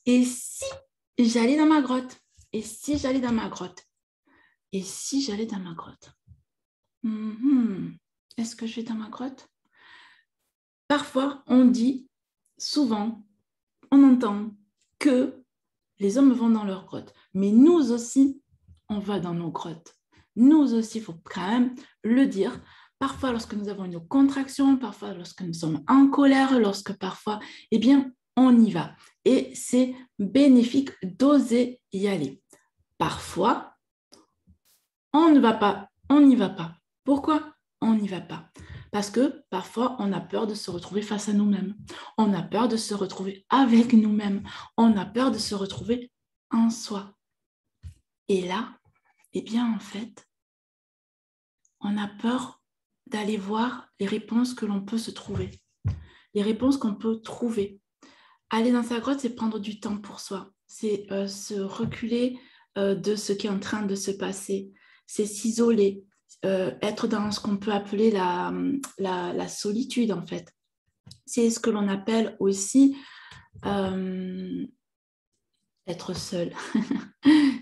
Et si j'allais dans ma grotte? Et si j'allais dans ma grotte? Et si j'allais dans ma grotte? Est-ce que je vais dans ma grotte? Parfois, on dit, souvent, on entend que les hommes vont dans leur grotte. Mais nous aussi, on va dans nos grottes. Nous aussi, il faut quand même le dire. Parfois, lorsque nous avons une contraction, parfois, lorsque nous sommes en colère, lorsque parfois, eh bien, on y va. Et c'est bénéfique d'oser y aller. Parfois, on ne va pas, on n'y va pas. Pourquoi on n'y va pas? Parce que parfois, on a peur de se retrouver face à nous-mêmes. On a peur de se retrouver avec nous-mêmes. On a peur de se retrouver en soi. Et là, eh bien, en fait, on a peur d'aller voir les réponses que l'on peut se trouver. Les réponses qu'on peut trouver. Aller dans sa grotte, c'est prendre du temps pour soi. C'est se reculer de ce qui est en train de se passer. C'est s'isoler, être dans ce qu'on peut appeler la solitude, en fait. C'est ce que l'on appelle aussi être seul.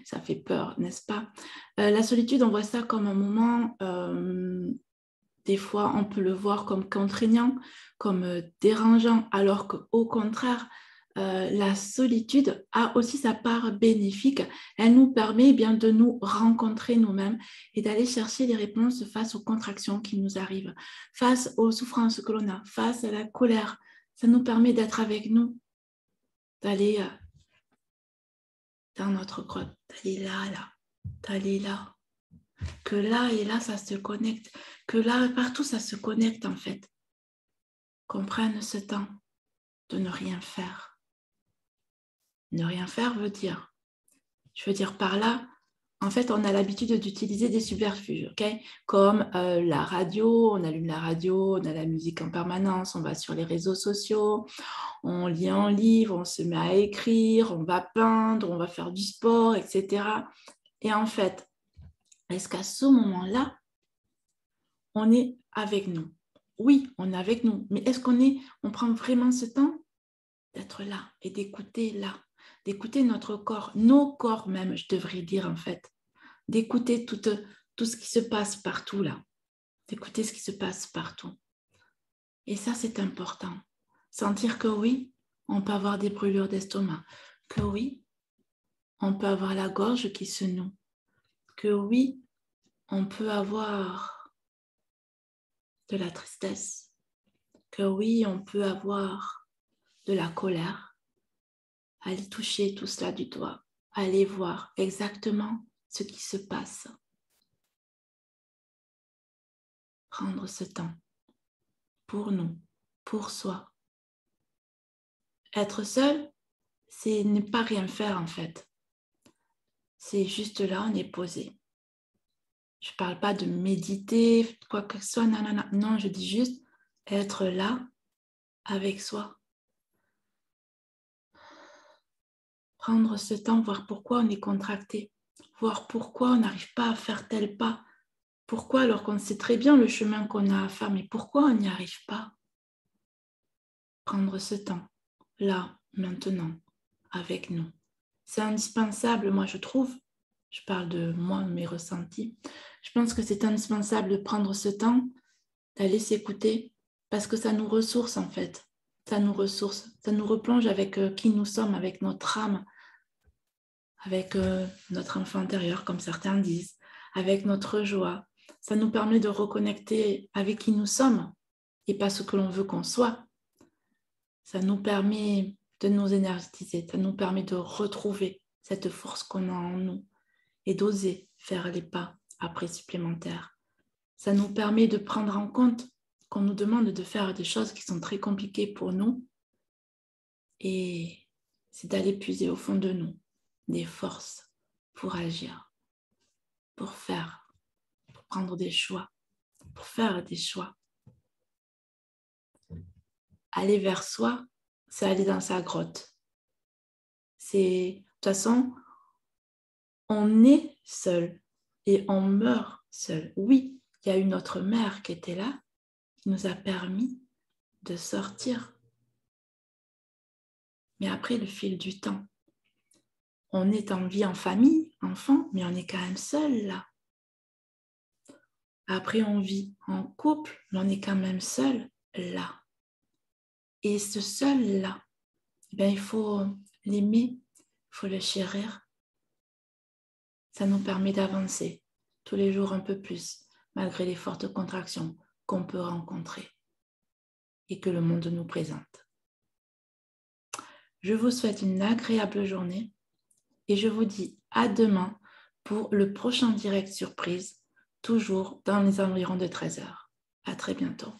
Ça fait peur, n'est-ce pas? La solitude, on voit ça comme un moment, des fois, on peut le voir comme contraignant, comme dérangeant, alors qu'au contraire, la solitude a aussi sa part bénéfique. Elle nous permet bien de nous rencontrer nous-mêmes et d'aller chercher les réponses face aux contractions qui nous arrivent, face aux souffrances que l'on a, face à la colère. Ça nous permet d'être avec nous, d'aller dans notre grotte, d'aller là, d'aller là. Que là et là, ça se connecte. Que là, partout, ça se connecte en fait. Qu'on prenne ce temps de ne rien faire. Ne rien faire je veux dire par là, en fait, on a l'habitude d'utiliser des subterfuges, ok? Comme la radio, on allume la radio, on a la musique en permanence, on va sur les réseaux sociaux, on lit un livre, on se met à écrire, on va peindre, on va faire du sport, etc. Et en fait, est-ce qu'à ce moment-là, on est avec nous? Oui, on est avec nous, mais est-ce on prend vraiment ce temps d'être là et d'écouter là, d'écouter notre corps, nos corps même, je devrais dire en fait, d'écouter tout ce qui se passe partout là, d'écouter ce qui se passe partout. Et ça, c'est important. Sentir que oui, on peut avoir des brûlures d'estomac, que oui, on peut avoir la gorge qui se noue, que oui, on peut avoir de la tristesse, que oui, on peut avoir de la colère. Allez toucher tout cela du doigt, allez voir exactement ce qui se passe. Prendre ce temps pour nous, pour soi. Être seul, c'est ne pas rien faire en fait. C'est juste là, on est posé. Je ne parle pas de méditer, quoi que ce soit, non. Non, je dis juste être là avec soi. Prendre ce temps, voir pourquoi on est contracté, voir pourquoi on n'arrive pas à faire tel pas. Pourquoi alors qu'on sait très bien le chemin qu'on a à faire, mais pourquoi on n'y arrive pas? Prendre ce temps, là, maintenant, avec nous. C'est indispensable, moi je trouve, je parle de moi, mes ressentis, je pense que c'est indispensable de prendre ce temps, d'aller s'écouter, parce que ça nous ressource en fait. Ça nous ressource, ça nous replonge avec qui nous sommes, avec notre âme, avec notre enfant intérieur, comme certains disent, avec notre joie. Ça nous permet de reconnecter avec qui nous sommes et pas ce que l'on veut qu'on soit. Ça nous permet de nous énergétiser, ça nous permet de retrouver cette force qu'on a en nous et d'oser faire les pas après supplémentaires. Ça nous permet de prendre en compte qu'on nous demande de faire des choses qui sont très compliquées pour nous et c'est d'aller puiser au fond de nous des forces pour agir, pour faire, pour prendre des choix, pour faire des choix. Aller vers soi, c'est aller dans sa grotte. De toute façon, on est seul et on meurt seul. Oui, il y a eu notre mère qui était là, qui nous a permis de sortir. Mais après, le fil du temps, on est en vie en famille, enfant, mais on est quand même seul là. Après, on vit en couple, mais on est quand même seul là. Et ce seul-là, il faut l'aimer, il faut le chérir. Ça nous permet d'avancer tous les jours un peu plus, malgré les fortes contractions qu'on peut rencontrer et que le monde nous présente. Je vous souhaite une agréable journée et je vous dis à demain pour le prochain direct surprise, toujours dans les environs de 13h. À très bientôt.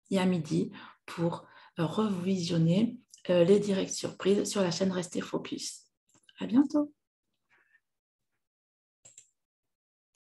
Et à midi pour revisionner les directs surprises sur la chaîne Restez Focus. À bientôt.